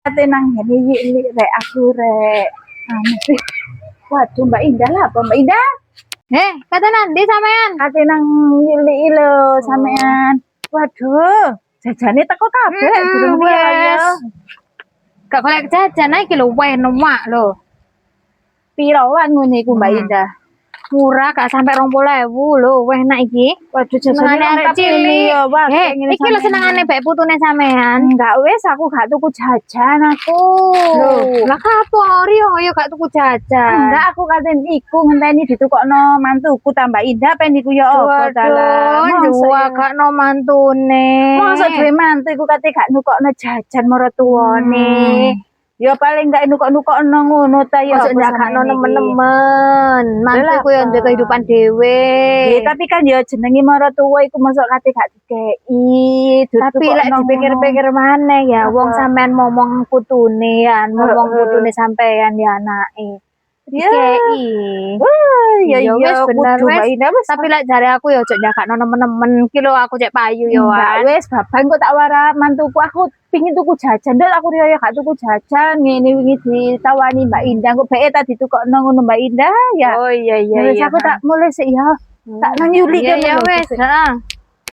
Ate nang ngene iki rek aku rek. Mesti. Waduh Mbak Indah lah apa Mbak Indah? Kata nanti sampean. Ate nang nyiliki lho sampean. Waduh, jajane teko kabeh durung piye ya. Gak golek jajan iki lho weh nemak lho. Pirawan ngene iku Mbak Indah? Murah gak sampai 20.000 lho, weh nak iki. Waduh jajane arek cilik ya, Wak. iki lho senengane mbek putune sampean. Enggak wis aku gak tuku jajan aku. Lho, lah kapo Rio yo gak tuku jajan. Enggak aku katen iku ngenteni ditukokno mantuku tambah Indah pen iku ya apa dalah. Waduh, gak no mantune. Mosok duwe mantu iku kate gak nukokno jajan maratuwane. Ya paling gak nukok-nukokno ngono ta ya. Mosok njakakno nemen-nemen. Mantuku yo ndek kehidupan dhewe. Tapi kan ya jenenge maratuwa iku mosok kate gak dikeki. Tapi lek dipikir-pikir maneh ya wong sampean momong putune ya, momong putune sampean ya anake. Dikeki. Ya wis bener wis. Tapi lek jare aku ya ojo njakakno nemen-nemen iki lho aku cek payu yo. Wis baban kok tak wara mantuku aku pingin tuku jajan dol aku riyo gak tuku jajan ngene wingi ditawani Mbak Indah kok bae tak ditukokno ngono Mbak Indah ya. Oh iya. Wis aku tak mulai sik ya. Tak nang yuli ya wis, heeh.